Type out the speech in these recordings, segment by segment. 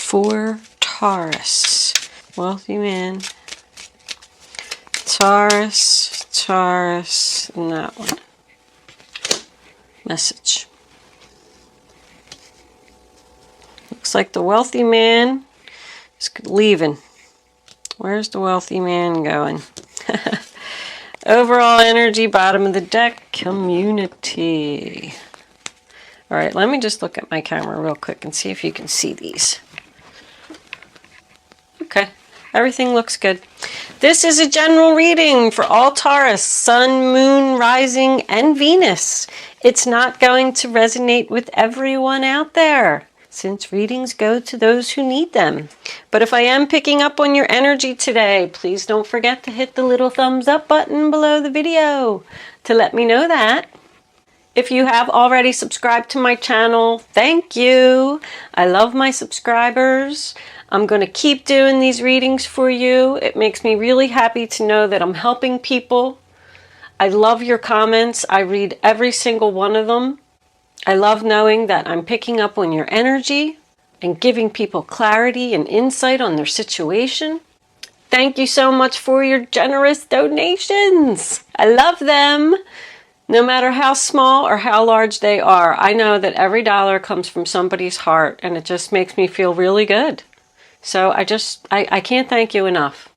for Taurus. Wealthy man. Taurus, Taurus, and that one. Message. Looks like the wealthy man is leaving. Where's the wealthy man going? Overall energy, bottom of the deck, community. All right, let me just look at my camera real quick and see if you can see these. Okay, everything looks good. This is a general reading for all Taurus, Sun, Moon, Rising, and Venus. It's not going to resonate with everyone out there, since readings go to those who need them. But if I am picking up on your energy today, please don't forget to hit the little thumbs up button below the video to let me know that. If you have already subscribed to my channel, thank you. I love my subscribers. I'm going to keep doing these readings for you. It makes me really happy to know that I'm helping people. I love your comments. I read every single one of them. I love knowing that I'm picking up on your energy and giving people clarity and insight on their situation. Thank you so much for your generous donations. I love them. No matter how small or how large they are, I know that every dollar comes from somebody's heart, and it just makes me feel really good. So I can't thank you enough.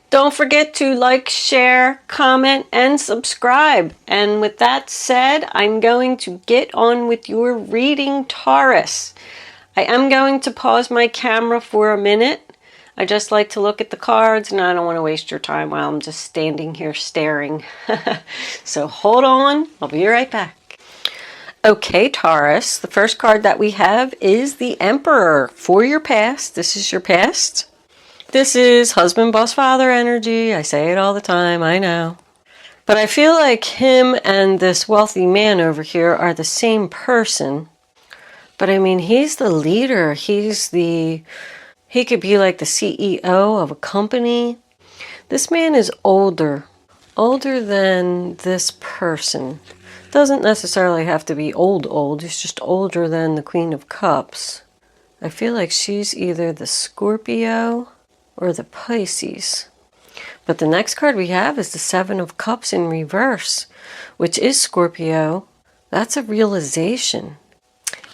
Don't forget to like, share, comment, and subscribe. And with that said, I'm going to get on with your reading, Taurus. I am going to pause my camera for a minute. I just like to look at the cards, and I don't want to waste your time while I'm just standing here staring. So hold on, I'll be right back. Okay, Taurus, the first card that we have is the Emperor for your past. This is your past. This is husband, boss, father energy. I say it all the time, I know. But I feel like him and this wealthy man over here are the same person. But I mean, he's the leader. He could be like the CEO of a company. This man is older than this person. Doesn't necessarily have to be old. He's just older than the Queen of Cups. I feel like she's either the Scorpio or the Pisces. But the next card we have is the Seven of Cups in reverse, which is Scorpio. That's a realization.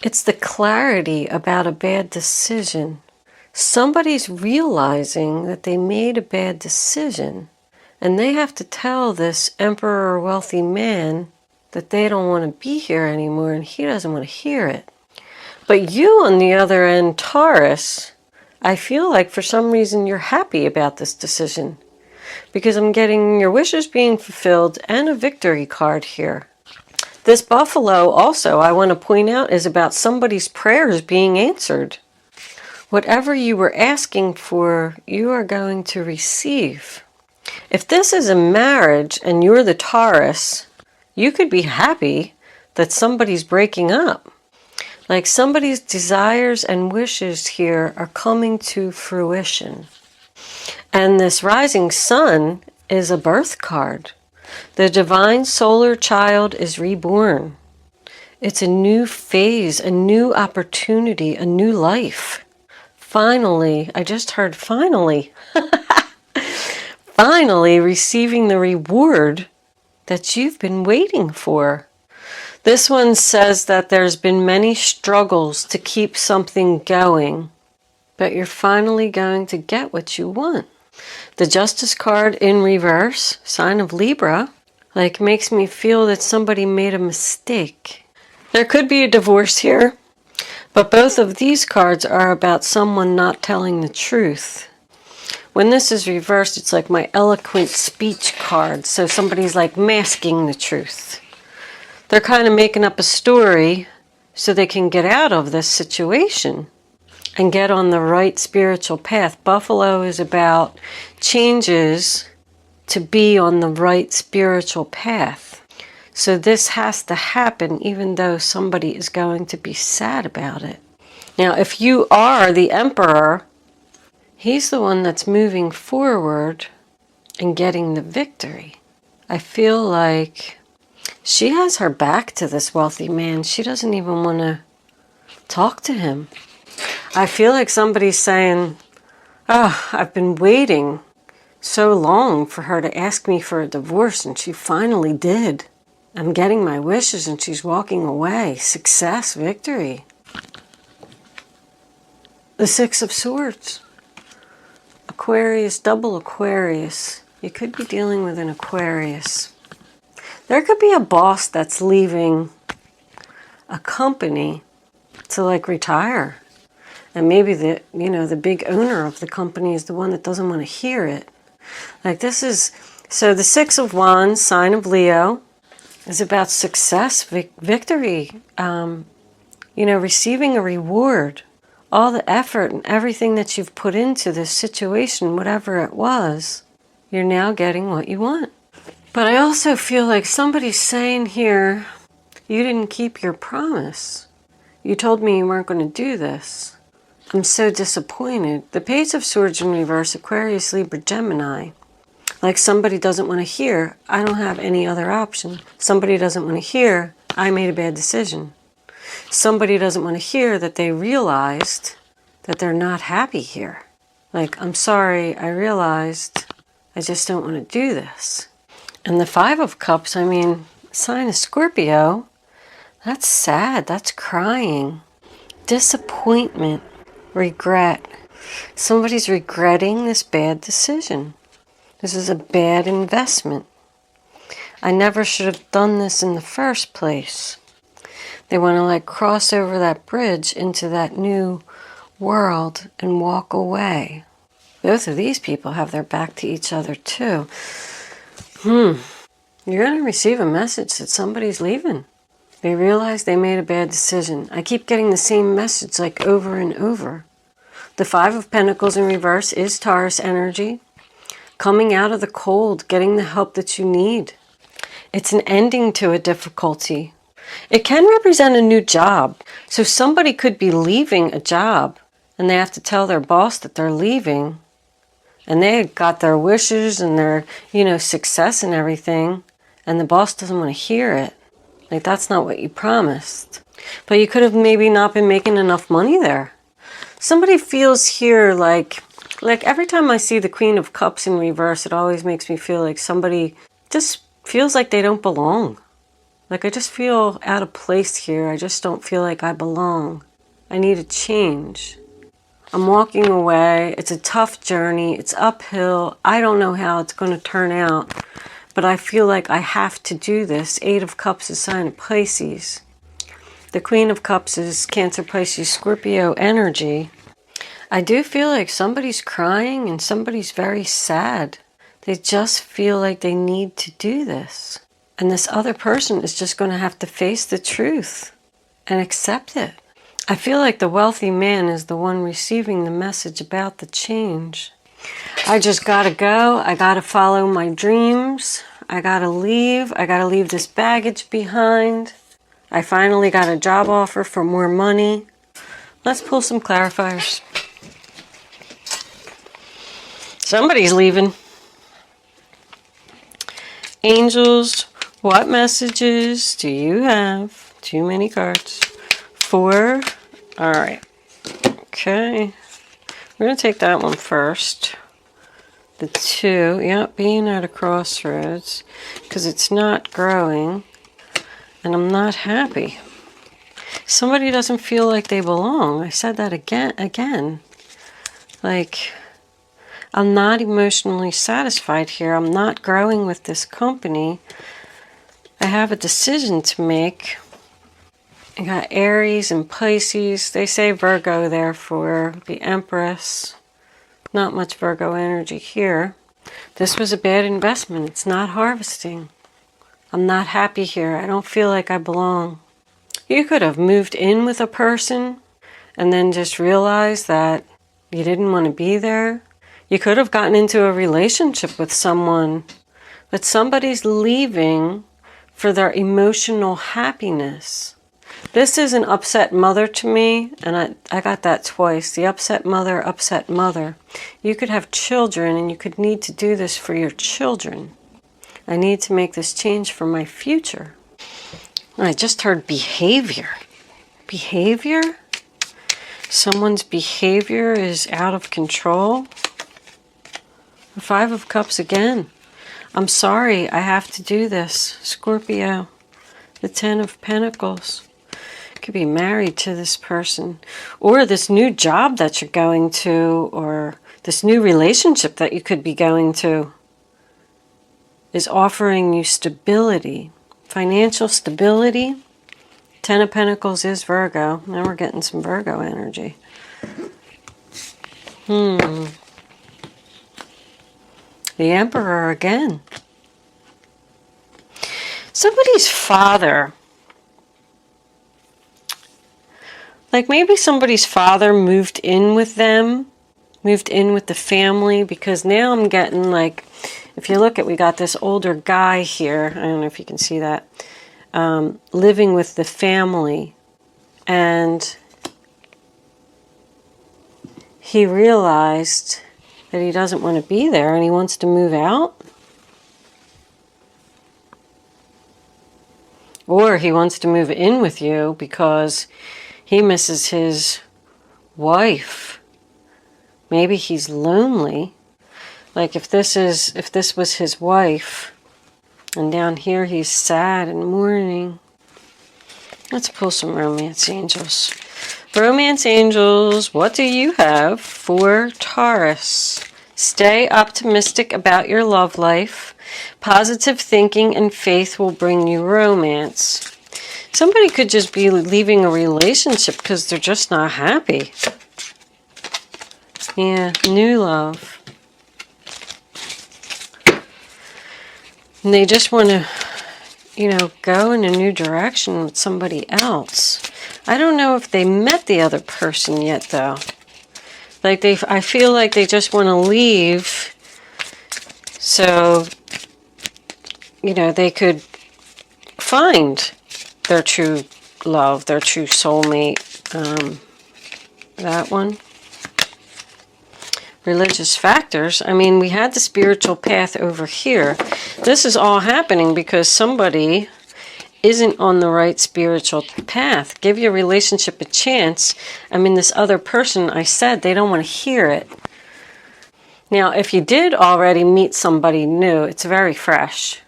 It's the clarity about a bad decision. Somebody's realizing that they made a bad decision, and they have to tell this emperor or wealthy man that they don't want to be here anymore, and he doesn't want to hear it. But you, on the other end, Taurus, I feel like for some reason you're happy about this decision, because I'm getting your wishes being fulfilled and a victory card here. This buffalo also, I want to point out, is about somebody's prayers being answered. Whatever you were asking for, you are going to receive. If this is a marriage and you're the Taurus, you could be happy that somebody's breaking up. Like somebody's desires and wishes here are coming to fruition. And this rising sun is a birth card. The divine solar child is reborn. It's a new phase, a new opportunity, a new life. Finally, I just heard finally. Finally receiving the reward that you've been waiting for. This one says that there's been many struggles to keep something going, but you're finally going to get what you want. The Justice card in reverse, sign of Libra, like makes me feel that somebody made a mistake. There could be a divorce here. But both of these cards are about someone not telling the truth. When this is reversed, it's like my eloquent speech card. So somebody's like masking the truth. They're kind of making up a story so they can get out of this situation and get on the right spiritual path. Buffalo is about changes to be on the right spiritual path. So this has to happen even though somebody is going to be sad about it. Now, if you are the Emperor, he's the one that's moving forward and getting the victory. I feel like she has her back to this wealthy man. She doesn't even want to talk to him. I feel like somebody's saying, oh, I've been waiting so long for her to ask me for a divorce, and she finally did. I'm getting my wishes and she's walking away. Success, victory. The Six of Swords. Aquarius, double Aquarius. You could be dealing with an Aquarius. There could be a boss that's leaving a company to like retire. And maybe the big owner of the company is the one that doesn't want to hear it. Like this is, so the Six of Wands, sign of Leo, is about success, victory, receiving a reward. All the effort and everything that you've put into this situation, whatever it was, you're now getting what you want. But I also feel like somebody's saying here, you didn't keep your promise. You told me you weren't going to do this. I'm so disappointed. The Page of Swords in reverse, Aquarius, Libra, Gemini. Like somebody doesn't want to hear, I don't have any other option. Somebody doesn't want to hear, I made a bad decision. Somebody doesn't want to hear that they realized that they're not happy here. Like, I'm sorry, I realized I just don't want to do this. And the Five of Cups, I mean, sign of Scorpio, that's sad, that's crying. Disappointment, regret. Somebody's regretting this bad decision. This is a bad investment. I never should have done this in the first place. They want to like cross over that bridge into that new world and walk away. Both of these people have their back to each other too. You're going to receive a message that somebody's leaving. They realize they made a bad decision. I keep getting the same message like over and over. The Five of Pentacles in reverse is Taurus energy. Coming out of the cold, getting the help that you need. It's an ending to a difficulty. It can represent a new job. So somebody could be leaving a job and they have to tell their boss that they're leaving. And they got their wishes and their, success and everything. And the boss doesn't want to hear it. Like, that's not what you promised. But you could have maybe not been making enough money there. Somebody feels here like every time I see the Queen of Cups in reverse, it always makes me feel like somebody just feels like they don't belong. Like, I just feel out of place here. I just don't feel like I belong. I need a change. I'm walking away. It's a tough journey. It's uphill. I don't know how it's going to turn out. But I feel like I have to do this. Eight of Cups is sign of Pisces. The Queen of Cups is Cancer, Pisces, Scorpio energy. I do feel like somebody's crying and somebody's very sad. They just feel like they need to do this. And this other person is just going to have to face the truth and accept it. I feel like the wealthy man is the one receiving the message about the change. I just gotta go. I gotta follow my dreams. I gotta leave. I gotta leave this baggage behind. I finally got a job offer for more money. Let's pull some clarifiers. Somebody's leaving. Angels, what messages do you have? Too many cards. 4. All right. Okay. We're going to take that one first. The 2. Yep, being at a crossroads. Because it's not growing. And I'm not happy. Somebody doesn't feel like they belong. I said that again. Like, I'm not emotionally satisfied here. I'm not growing with this company. I have a decision to make. I got Aries and Pisces. They say Virgo there for the Empress. Not much Virgo energy here. This was a bad investment. It's not harvesting. I'm not happy here. I don't feel like I belong. You could have moved in with a person and then just realized that you didn't want to be there. You could have gotten into a relationship with someone, but somebody's leaving for their emotional happiness. This is an upset mother to me, and I got that twice. The upset mother, upset mother. You could have children, and you could need to do this for your children. I need to make this change for my future. I just heard behavior. Behavior? Someone's behavior is out of control. The Five of Cups again. I'm sorry, I have to do this. Scorpio. The Ten of Pentacles. Could be married to this person. Or this new job that you're going to, or this new relationship that you could be going to, is offering you stability. Financial stability. Ten of Pentacles is Virgo. Now we're getting some Virgo energy. The Emperor again. Somebody's father. Like maybe somebody's father moved in with them. Moved in with the family. Because now I'm getting like, if you look at, we got this older guy here. I don't know if you can see that. Living with the family, and he realized that he doesn't want to be there and he wants to move out, or he wants to move in with you because he misses his wife. Maybe he's lonely. Like if this was his wife, and down here he's sad and mourning. Let's pull some romance angels. Romance angels, what do you have for Taurus? Stay optimistic about your love life. Positive thinking and faith will bring you romance. Somebody could just be leaving a relationship because they're just not happy. Yeah, new love. And they just want to, go in a new direction with somebody else. I don't know if they met the other person yet, though. Like I feel like they just want to leave so, they could find their true love, their true soulmate. That one. Religious factors. I mean, we had the spiritual path over here. This is all happening because somebody isn't on the right spiritual path. Give your relationship a chance. I mean, this other person, I said, they don't want to hear it. Now, if you did already meet somebody new, it's very fresh.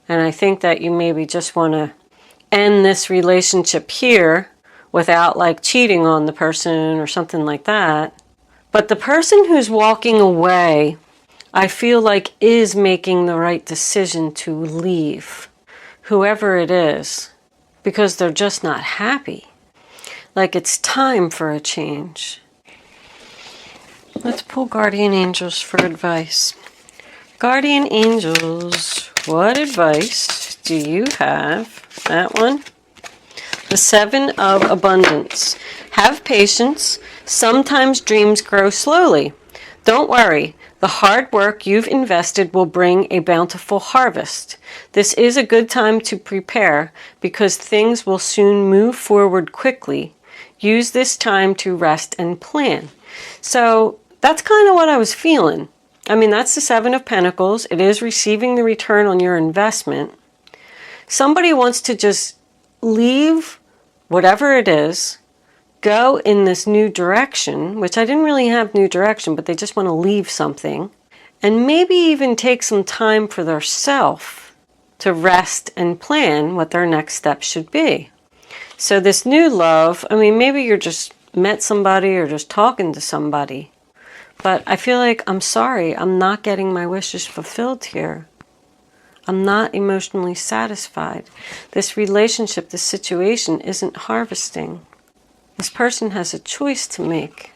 And I think that you maybe just want to end this relationship here without like cheating on the person or something like that. But the person who's walking away, I feel like is making the right decision to leave, whoever it is, because they're just not happy. Like it's time for a change. Let's pull guardian angels for advice. Guardian angels, what advice do you have? That one. The Seven of Abundance. Have patience. Sometimes dreams grow slowly. Don't worry. The hard work you've invested will bring a bountiful harvest. This is a good time to prepare because things will soon move forward quickly. Use this time to rest and plan. So that's kind of what I was feeling. I mean, that's the Seven of Pentacles. It is receiving the return on your investment. Somebody wants to just leave whatever it is, go in this new direction, which I didn't really have new direction, but they just want to leave something, and maybe even take some time for themselves to rest and plan what their next step should be. So this new love, I mean, maybe you're just met somebody or just talking to somebody, but I feel like, I'm sorry, I'm not getting my wishes fulfilled here. I'm not emotionally satisfied. This relationship, this situation isn't harvesting. This person has a choice to make.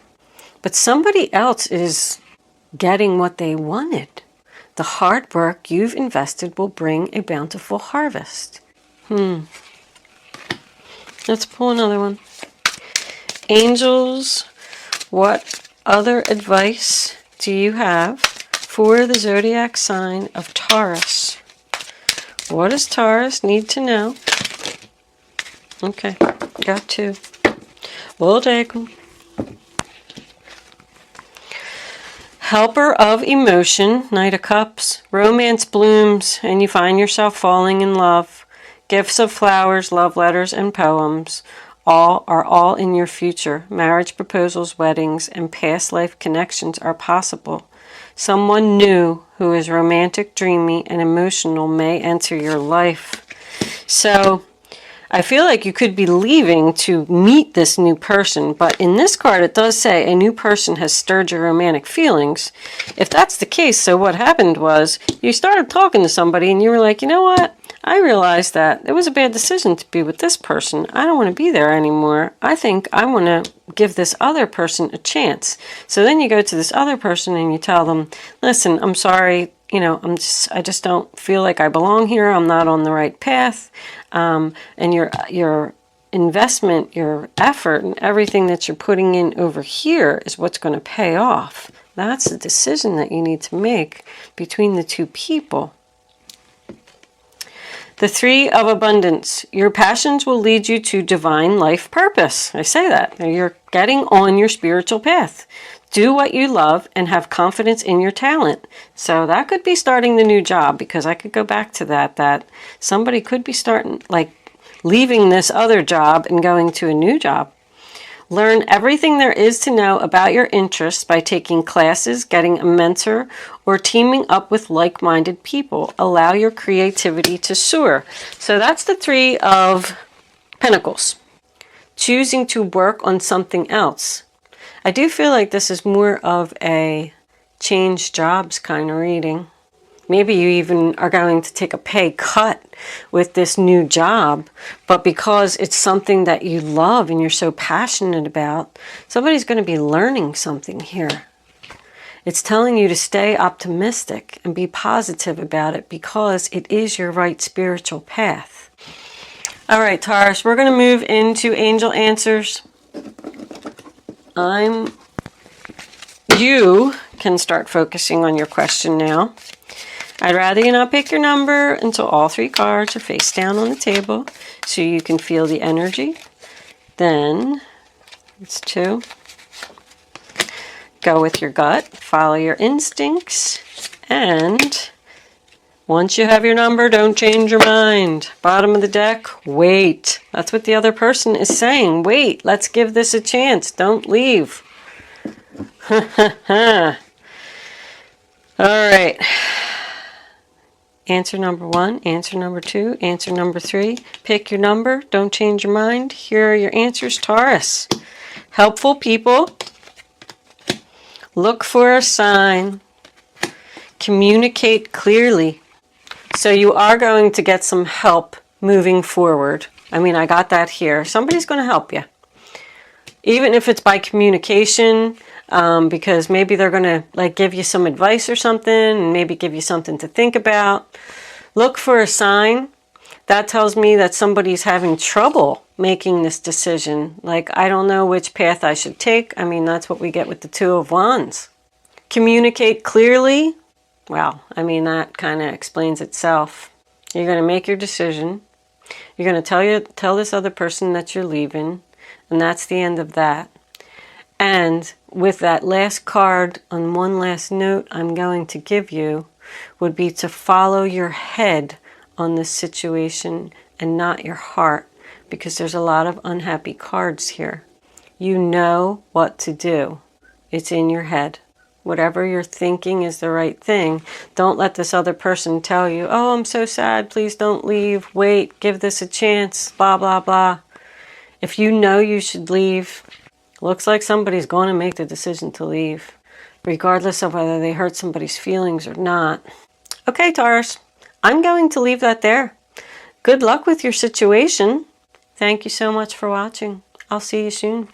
But somebody else is getting what they wanted. The hard work you've invested will bring a bountiful harvest. Let's pull another one. Angels, what other advice do you have for the zodiac sign of Taurus? What does Taurus need to know? Okay, got two. We'll take them. Helper of emotion, Knight of Cups. Romance blooms and you find yourself falling in love. Gifts of flowers, love letters, and poems. all in your future. Marriage proposals, weddings, and past life connections are possible. Someone new who is romantic, dreamy, and emotional may enter your life. So I feel like you could be leaving to meet this new person, but in this card it does say a new person has stirred your romantic feelings. If that's the case, so what happened was you started talking to somebody and you were like, you know what? I realized that it was a bad decision to be with this person. I don't want to be there anymore. I think I want to give this other person a chance. So then you go to this other person and you tell them, listen, I'm sorry, you know, I just don't feel like I belong here. I'm not on the right path. And your investment, your effort, and everything that you're putting in over here is what's going to pay off. That's the decision that you need to make between the two people. The Three of Abundance. Your passions will lead you to divine life purpose. I say that. You're getting on your spiritual path. Do what you love and have confidence in your talent. So that could be starting the new job, because I could go back to that somebody could be starting, like leaving this other job and going to a new job. Learn everything there is to know about your interests by taking classes, getting a mentor, or teaming up with like-minded people. Allow your creativity to soar. So that's the Three of Pentacles. Choosing to work on something else. I do feel like this is more of a change jobs kind of reading. Maybe you even are going to take a pay cut with this new job, but because it's something that you love and you're so passionate about, somebody's going to be learning something here. It's telling you to stay optimistic and be positive about it, because it is your right spiritual path. All right, Taurus, we're going to move into angel answers. You can start focusing on your question now. I'd rather you not pick your number until all three cards are face down on the table so you can feel the energy. Then, it's 2. Go with your gut, follow your instincts, and once you have your number, don't change your mind. Bottom of the deck, wait. That's what the other person is saying. Wait, let's give this a chance. Don't leave. All right. Answer number 1, answer number 2, answer number 3. Pick your number. Don't change your mind. Here are your answers, Taurus. Helpful people. Look for a sign. Communicate clearly. So you are going to get some help moving forward. I mean, I got that here. Somebody's going to help you. Even if it's by communication, because maybe they're going to like give you some advice or something, and maybe give you something to think about. Look for a sign. That tells me that somebody's having trouble making this decision. Like, I don't know which path I should take. I mean, that's what we get with the Two of Wands. Communicate clearly. Well, I mean, that kind of explains itself. You're going to make your decision. You're going to tell this other person that you're leaving, and that's the end of that. And with that last card, on one last note I'm going to give you, would be to follow your head on this situation and not your heart, because there's a lot of unhappy cards here. You know what to do. It's in your head. Whatever you're thinking is the right thing. Don't let this other person tell you, oh, I'm so sad, please don't leave, wait, give this a chance, blah, blah, blah. If you know you should leave, looks like somebody's going to make the decision to leave, regardless of whether they hurt somebody's feelings or not. Okay, Taurus, I'm going to leave that there. Good luck with your situation. Thank you so much for watching. I'll see you soon.